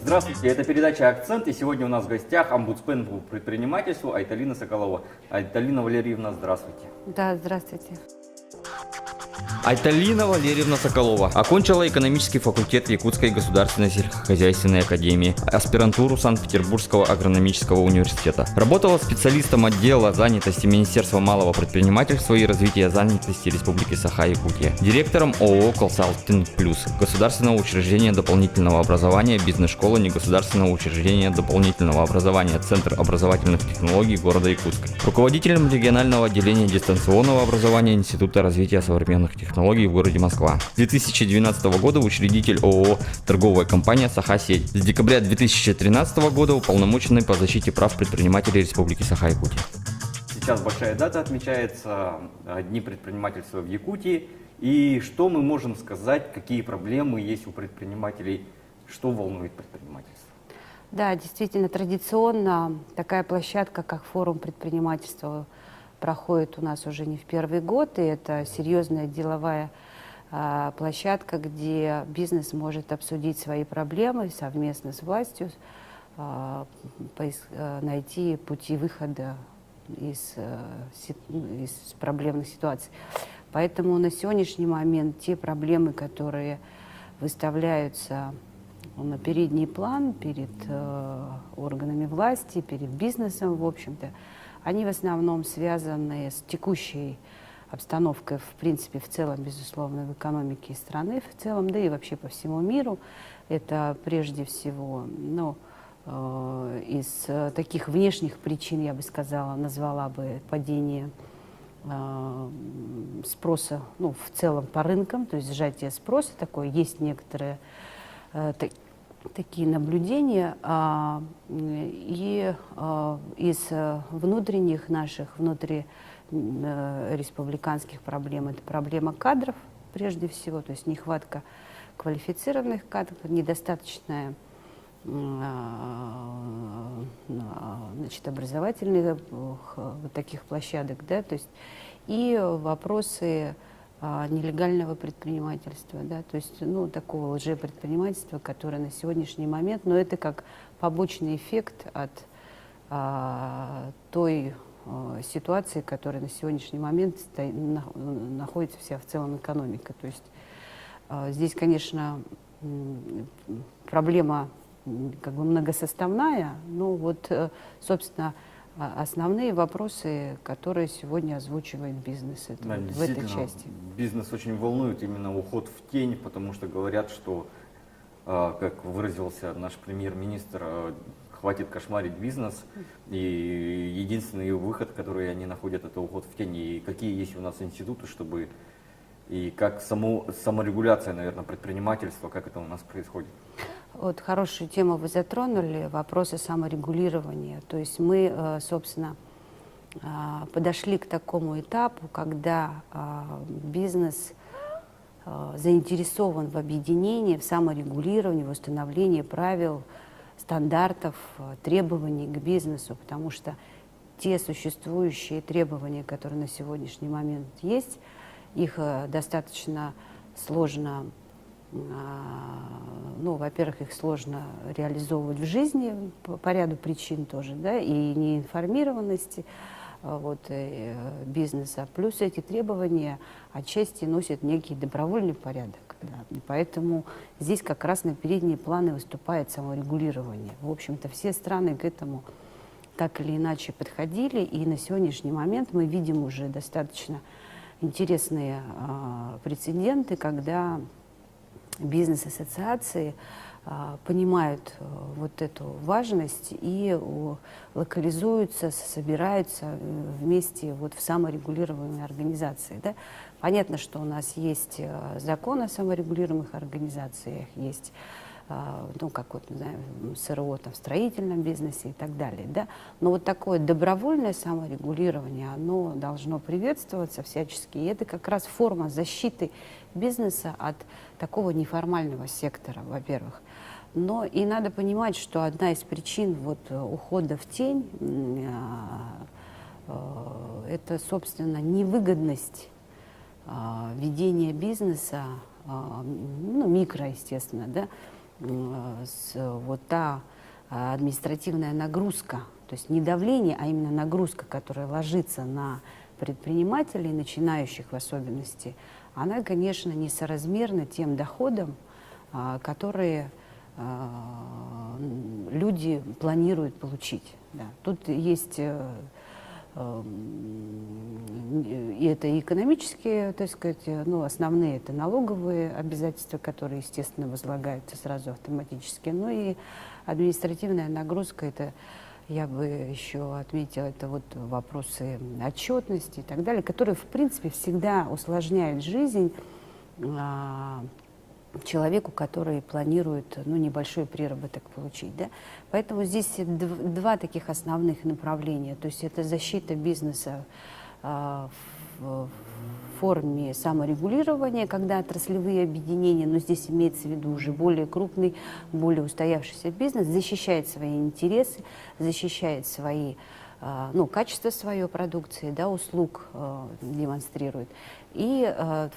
Здравствуйте, это передача «Акцент», и сегодня у нас в гостях омбудсмен по предпринимательству Айталина Соколова. Айталина Валерьевна, здравствуйте. Да, здравствуйте. Айталина Валерьевна Соколова окончила экономический факультет Якутской государственной сельскохозяйственной академии, аспирантуру Санкт-Петербургского агрономического университета. Работала специалистом отдела занятости Министерства малого предпринимательства и развития занятости Республики Саха-Якутия, директором ООО «Консалтинг Плюс», государственного учреждения дополнительного образования, бизнес-школы негосударственного учреждения дополнительного образования, Центр образовательных технологий города Якутска, руководителем регионального отделения дистанционного образования Института развития современных технологий в городе Москва. С 2012 года учредитель ООО «Торговая компания Саха-Сеть». С декабря 2013 года уполномоченный по защите прав предпринимателей Республики Саха-Якутия. Сейчас большая дата отмечается, Дни предпринимательства в Якутии. И что мы можем сказать, какие проблемы есть у предпринимателей, что волнует предпринимательство? Да, действительно, традиционно такая площадка, как форум предпринимательства, проходит у нас уже не в первый год, и это серьезная деловая площадка, где бизнес может обсудить свои проблемы совместно с властью, найти пути выхода из проблемных ситуаций. Поэтому на сегодняшний момент те проблемы, которые выставляются на передний план перед органами власти, перед бизнесом, в общем-то, они в основном связаны с текущей обстановкой, в принципе, в целом, безусловно, в экономике страны в целом, да и вообще по всему миру. Это прежде всего, из таких внешних причин, я бы сказала, назвала бы падение спроса, в целом по рынкам, то есть сжатие спроса такое, есть некоторые такие наблюдения, и из внутренних наших, внутриреспубликанских проблем, это проблема кадров прежде всего, то есть нехватка квалифицированных кадров, недостаточная образовательных таких площадок, да, то есть и вопросы нелегального предпринимательства, да, то есть, такого лжепредпринимательства, которое на сегодняшний момент, но это как побочный эффект от той ситуации, которая на сегодняшний момент находится вся в целом экономика. То есть здесь, конечно, проблема как бы многосоставная, но собственно, основные вопросы, которые сегодня озвучивает бизнес в этой части. Бизнес очень волнует именно уход в тень, потому что говорят, что, как выразился наш премьер-министр, хватит кошмарить бизнес, и единственный выход, который они находят, это уход в тень. И какие есть у нас институты, чтобы, и как саморегуляция, наверное, предпринимательства, как это у нас происходит? Вот хорошую тему вы затронули, вопросы саморегулирования. То есть мы, собственно, подошли к такому этапу, когда бизнес заинтересован в объединении, в саморегулировании, в установлении правил, стандартов, требований к бизнесу, потому что те существующие требования, которые на сегодняшний момент есть, их достаточно сложно, во-первых, их сложно реализовывать в жизни по ряду причин тоже, да, и неинформированности бизнеса. Плюс эти требования отчасти носят некий добровольный порядок. Да. И поэтому здесь как раз на передние планы выступает саморегулирование. В общем-то, все страны к этому так или иначе подходили, и на сегодняшний момент мы видим уже достаточно интересные прецеденты, когда бизнес-ассоциации понимают эту важность и локализуются, собираются вместе в саморегулируемой организации. Да? Понятно, что у нас есть закон о саморегулируемых организациях, есть СРО в строительном бизнесе и так далее. Да? Но такое добровольное саморегулирование, оно должно приветствоваться всячески. И это как раз форма защиты бизнеса от такого неформального сектора, во-первых. Но и надо понимать, что одна из причин ухода в тень это, собственно, невыгодность ведения бизнеса, ну, микро, естественно, да, вот та административная нагрузка, то есть не давление, а именно нагрузка, которая ложится на предпринимателей, начинающих в особенности, она, конечно, несоразмерна тем доходам, которые люди планируют получить. Да. Тут есть и это экономические, так сказать, ну, основные это налоговые обязательства, которые, естественно, возлагаются сразу автоматически, ну и административная нагрузка, это, я бы еще отметила, это вот вопросы отчетности и так далее, которые, в принципе, всегда усложняют жизнь человеку, который планирует, ну, небольшой приработок получить, да? Поэтому здесь два таких основных направления. То есть это защита бизнеса в форме саморегулирования, когда отраслевые объединения, но здесь имеется в виду уже более крупный, более устоявшийся бизнес, защищает свои интересы, защищает свои, ну, качество своей продукции, да, услуг демонстрирует. И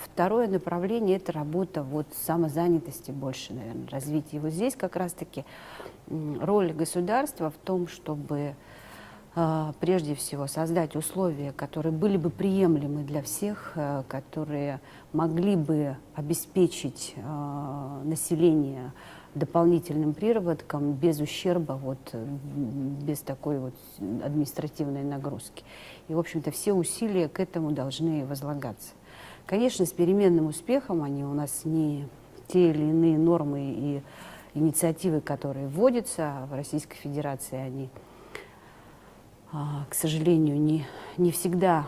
второе направление – это работа вот самозанятости больше, наверное, развитие. И вот здесь как раз-таки роль государства в том, чтобы прежде всего создать условия, которые были бы приемлемы для всех, которые могли бы обеспечить население дополнительным приработком без ущерба, вот, без такой вот административной нагрузки. И, в общем-то, все усилия к этому должны возлагаться. Конечно, с переменным успехом они у нас не те или иные нормы и инициативы, которые вводятся в Российской Федерации, они, к сожалению, не всегда,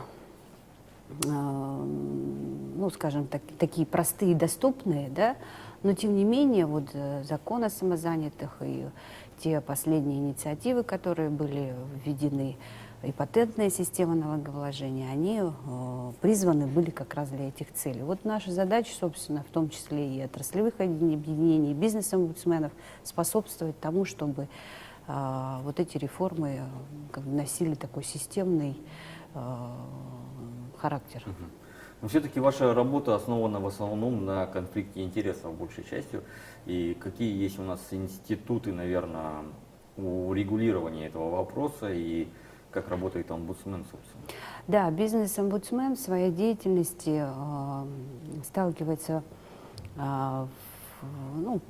ну, скажем так, такие простые и доступные, да, но тем не менее вот закон о самозанятых и те последние инициативы, которые были введены, и патентная система налогообложения, они призваны были как раз для этих целей. Вот наша задача, собственно, в том числе и отраслевых объединений, и бизнес-омбудсменов, способствовать тому, чтобы вот эти реформы как бы носили такой системный характер. Но все-таки ваша работа основана в основном на конфликте интересов большей частью. И какие есть у нас институты, наверное, урегулирования этого вопроса и как работает омбудсмен, собственно? Да, бизнес-омбудсмен в своей деятельности сталкивается ну,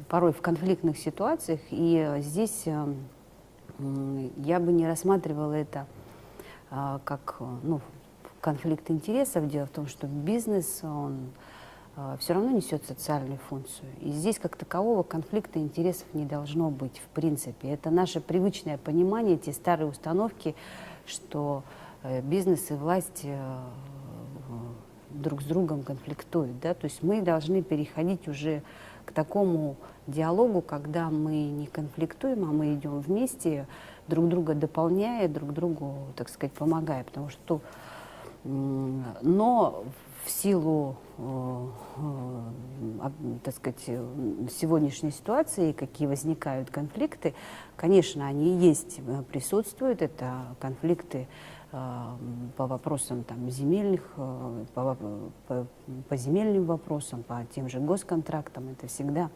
порой в конфликтных ситуациях, и здесь я бы не рассматривала это как, ну, конфликт интересов. Дело в том, что бизнес, он все равно несет социальную функцию. И здесь как такового конфликта интересов не должно быть в принципе. Это наше привычное понимание, те старые установки, что бизнес и власть друг с другом конфликтуют. Да? То есть мы должны переходить уже к такому диалогу, когда мы не конфликтуем, а мы идем вместе, друг друга дополняя, друг другу, так сказать, помогая. Потому что, но в силу, так сказать, сегодняшней ситуации, какие возникают конфликты, конечно, они есть, присутствуют. Это конфликты по вопросам там, земельных, по земельным вопросам, по тем же госконтрактам. Это всегда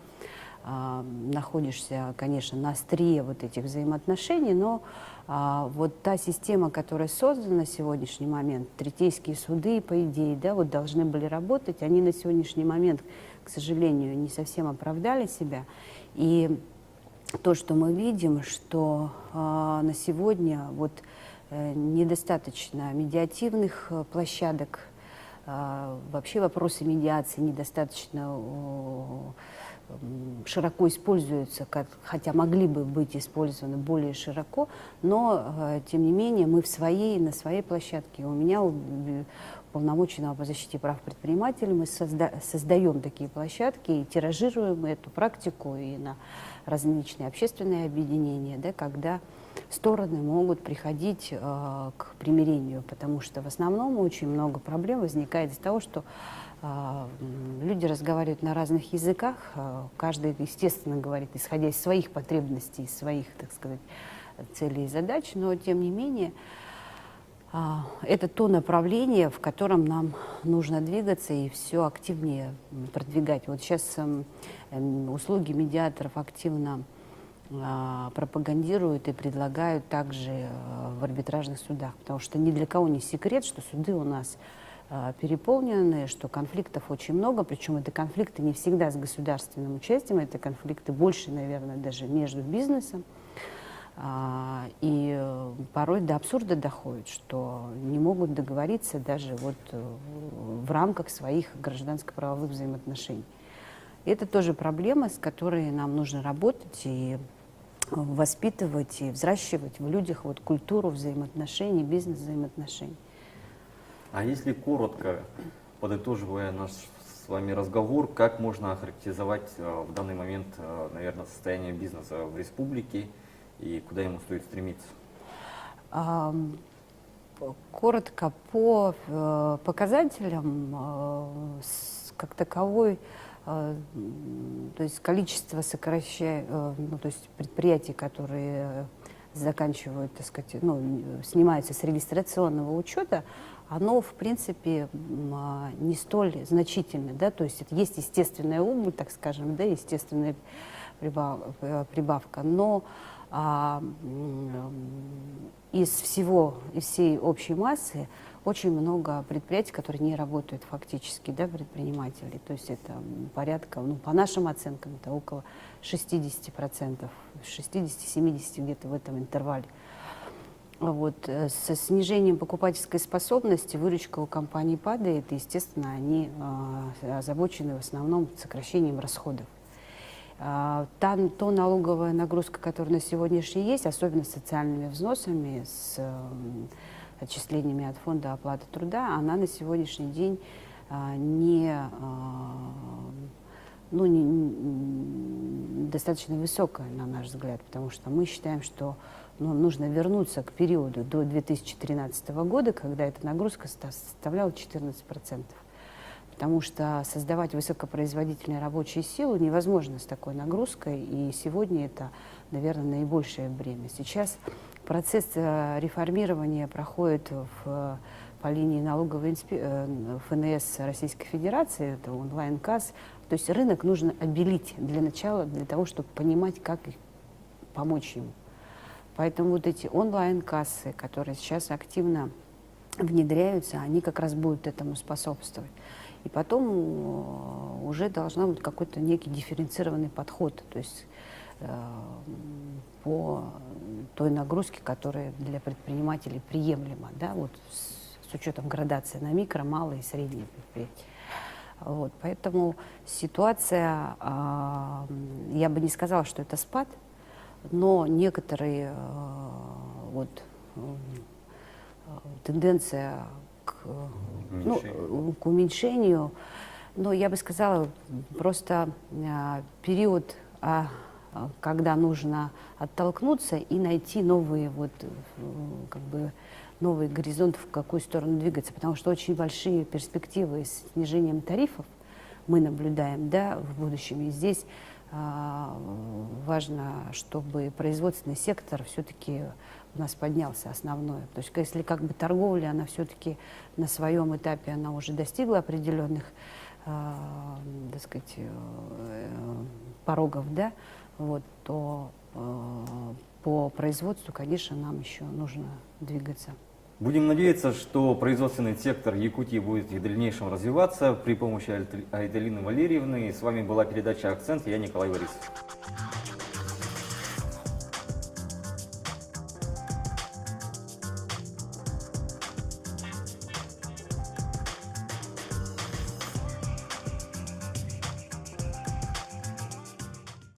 находишься, конечно, на острие вот этих взаимоотношений, но вот та система, которая создана на сегодняшний момент, третейские суды, по идее, да, вот должны были работать, они на сегодняшний момент, к сожалению, не совсем оправдали себя. И то, что мы видим, что на сегодня вот недостаточно медиативных площадок, вообще вопросы медиации недостаточно широко используются, хотя могли бы быть использованы более широко, но, тем не менее, мы на своей площадке, у меня уполномоченного по защите прав предпринимателей, мы создаем такие площадки и тиражируем эту практику и на различные общественные объединения, да, когда стороны могут приходить к примирению, потому что в основном очень много проблем возникает из-за того, что люди разговаривают на разных языках, каждый, естественно, говорит, исходя из своих потребностей, из своих, так сказать, целей и задач, но, тем не менее, Это то направление, в котором нам нужно двигаться и все активнее продвигать. Вот сейчас услуги медиаторов активно пропагандируют и предлагают также в арбитражных судах, потому что ни для кого не секрет, что суды у нас переполнены, что конфликтов очень много, причем это конфликты не всегда с государственным участием, это конфликты больше, наверное, даже между бизнесом. И порой до абсурда доходит, что не могут договориться даже вот в рамках своих гражданско-правовых взаимоотношений. И это тоже проблема, с которой нам нужно работать и воспитывать, и взращивать в людях вот культуру взаимоотношений, бизнес-взаимоотношений. А если коротко, подытоживая наш с вами разговор, как можно охарактеризовать в данный момент, наверное, состояние бизнеса в республике и куда ему стоит стремиться? Коротко по показателям, как таковой, то есть количество ну, то есть предприятий, которые заканчивают, так сказать, ну, снимаются с регистрационного учета, оно, в принципе, не столь значительное, да, то есть это есть естественная убыль, так скажем, да, естественная прибавка, но из всей общей массы очень много предприятий, которые не работают фактически, да, предпринимателей. То есть это порядка, ну, по нашим оценкам, это около 60%, 60-70 где-то в этом интервале. Вот. Со снижением покупательской способности выручка у компаний падает, и, естественно, они озабочены в основном сокращением расходов. То налоговая нагрузка, которая на сегодняшний есть, особенно с социальными взносами, с отчислениями от фонда оплаты труда, она на сегодняшний день достаточно высокая, на наш взгляд, потому что мы считаем, что нужно вернуться к периоду до 2013 года, когда эта нагрузка составляла 14%. Потому что создавать высокопроизводительную рабочую силу невозможно с такой нагрузкой, и сегодня это, наверное, наибольшее бремя. Сейчас процесс реформирования проходит по линии налоговой ФНС Российской Федерации, это онлайн-касс. То есть рынок нужно обелить для начала, для того, чтобы понимать, как помочь ему. Поэтому вот эти онлайн-кассы, которые сейчас активно внедряются, они как раз будут этому способствовать. И потом уже должна быть какой-то некий дифференцированный подход, то есть по той нагрузке, которая для предпринимателей приемлема, да, вот с учетом градации на микро, малые и средние предприятия. Вот, поэтому ситуация, я бы не сказала, что это спад, но некоторые тенденция к уменьшению, но я бы сказала, просто период, когда нужно оттолкнуться и найти новые новый горизонт, в какую сторону двигаться, потому что очень большие перспективы с снижением тарифов мы наблюдаем, да, в будущем. И здесь важно, чтобы производственный сектор все-таки у нас поднялся основной. То есть если как бы торговля, она все-таки на своем этапе, она уже достигла определенных, так сказать, порогов, да, вот, то по производству, конечно, нам еще нужно двигаться. Будем надеяться, что производственный сектор Якутии будет и в дальнейшем развиваться при помощи Айдалины Валерьевны. С вами была передача «Акцент». Я Николай Борисов.